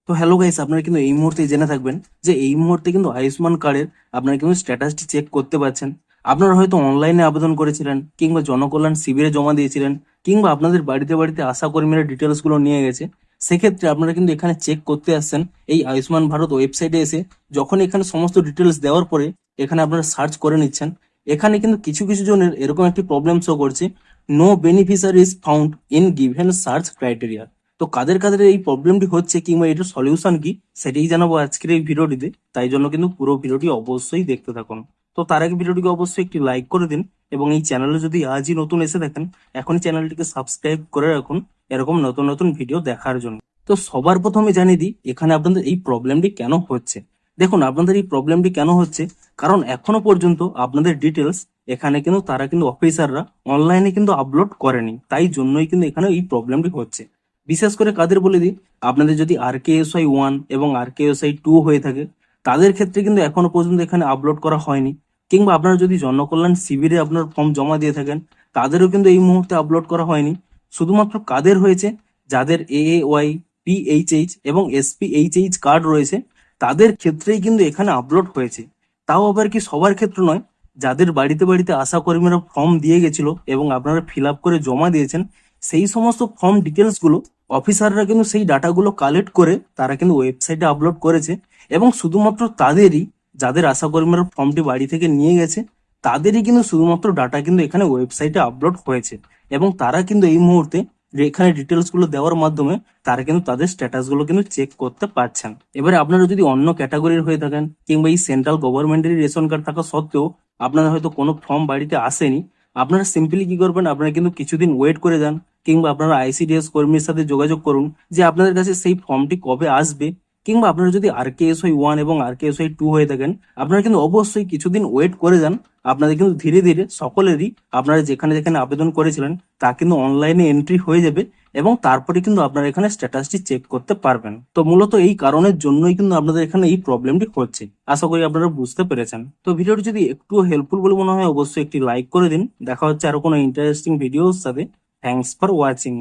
তো hello guys, আপনারা কিন্তু এই মুহূর্তে জেনে থাকবেন যে এই মুহূর্তে কিন্তু আয়ুষ্মান কার্ডের আপনারা কিন্তু স্ট্যাটাসটি চেক করতে পারছেন। আপনারা হয়তো অনলাইনে আবেদন করেছিলেন, কিংবা জনকল্যাণ শিবিরে জমা দিয়েছিলেন, কিংবা আপনাদের বাড়িতে বাড়িতে আশা কর্মীরা ডিটেলস গুলো নিয়ে গেছে। সেক্ষেত্রে আপনারা কিন্তু এখানে চেক করতে আসছেন এই আয়ুষ্মান ভারত ওয়েবসাইটে এসে। যখন এখানে সমস্ত ডিটেলস দেওয়ার পরে এখানে আপনারা সার্চ করে নিচ্ছেন, এখানে কিন্তু কিছু কিছু জনের এরকম একটি প্রবলেম শো করছে, no beneficiaries found in given search criteria. তো কাদের কাদের এই প্রবলেমটি হচ্ছে কিংবা এটার সলিউশন কি, সেটাই জানাবো আজকের এই ভিডিওটিতে। তাই জন্য কিন্তু পুরো ভিডিওটি অবশ্যই দেখতে থাকুন। তো তার আগে ভিডিওটিকে অবশ্যই একটি লাইক করে দিন, এবং এই চ্যানেলে যদি আজই নতুন এসে থাকেন এখনই চ্যানেলটিকে সাবস্ক্রাইব করে রাখুন এরকম নতুন নতুন ভিডিও দেখার জন্য। তো সবার প্রথমে জানিয়ে দিই এখানে আপনাদের এই প্রবলেমটি কেন হচ্ছে। দেখুন, আপনাদের এই প্রবলেমটি কেন হচ্ছে, কারণ এখনো পর্যন্ত আপনাদের ডিটেলস এখানে কিন্তু তারা কিন্তু অফিসাররা অনলাইনে কিন্তু আপলোড করেনি, তাই জন্যই কিন্তু এখানে এই প্রবলেমটি হচ্ছে। বিশেষ করে কাদের বলে দিই, আপনাদের যদি RKSY 1 এবং RKSY 2 হয়ে থাকে তাদের ক্ষেত্রে কিন্তু এখনো পর্যন্ত এখানে আপলোড করা হয়নি। কিংবা আপনারা যদি জনকল্যাণ শিবিরে আপনার ফর্ম জমা দিয়ে থাকেন তাদেরও কিন্তু এই মুহূর্তে আপলোড করা হয়নি। শুধুমাত্র কাদের হয়েছে, যাদের AAY, PHH এবং SPHH কার্ড রয়েছে তাদের ক্ষেত্রেই কিন্তু এখানে আপলোড হয়েছে। তাও আবার কি সবার ক্ষেত্রে নয়, যাদের বাড়িতে বাড়িতে আশা কর্মীরা ফর্ম দিয়ে গেছিল এবং আপনারা ফিল আপ করে জমা দিয়েছেন, সেই সমস্ত ফর্ম ডিটেলস গুলো অফিসাররা কিন্তু সেই ডাটাগুলো কালেক্ট করে তারা কিন্তু ওয়েবসাইটে আপলোড করেছে। এবং শুধুমাত্র তাদেরই, যাদের আশা কর্মীরা ফর্মটি বাড়ি থেকে নিয়ে গেছে তাদেরই কিন্তু শুধুমাত্র ডাটা কিন্তু এখানে ওয়েবসাইটে আপলোড হয়েছে। এবং তারা কিন্তু এই মুহূর্তে যে এখানে ডিটেলস গুলো দেওয়ার মাধ্যমে তারা কিন্তু তাদের স্ট্যাটাস গুলো কিন্তু চেক করতে পারছেন। এবারে আপনারা যদি অন্য ক্যাটাগরির হয়ে থাকেন কিংবা এই সেন্ট্রাল গভর্নমেন্টের রেশন কার্ড থাকা সত্ত্বেও আপনারা হয়তো কোনো ফর্ম বাড়িতে আসেনি, আপনারা সিম্পলি কি করবেন, আপনারা কিন্তু কিছুদিন ওয়েট করে যান, কিংবা আপনারা ICDS কর্মীর সাথে যোগাযোগ করুন যে আপনাদের কাছে সেই ফর্মটি কবে আসবে। কিংবা আপনারা যদি RKSY 1 এবং RKSY 2 হয়ে থাকেন আপনারা কিন্তু অবশ্যই কিছুদিন ওয়েট করে যান। আপনাদের কিন্তু ধীরে ধীরে সকলেরই আপনারা যেখানে যেখানে আবেদন করেছিলেন তা কিন্তু অনলাইনে এন্ট্রি হয়ে যাবে, এবং তারপরে কিন্তু আপনারা এখানে স্ট্যাটাসটি চেক করতে পারবেন। তো মূলত এই কারণের জন্যই কিন্তু আপনাদের এখানে এই প্রবলেমটি হচ্ছে। আশা করি আপনারা বুঝতে পেরেছেন। তো ভিডিওটি যদি একটু হেল্পফুল বলে মনে হয় অবশ্যই একটি লাইক করে দিন। দেখা হচ্ছে আরো কোনো ইন্টারেস্টিং ভিডিওর সাথে। Thanks for watching.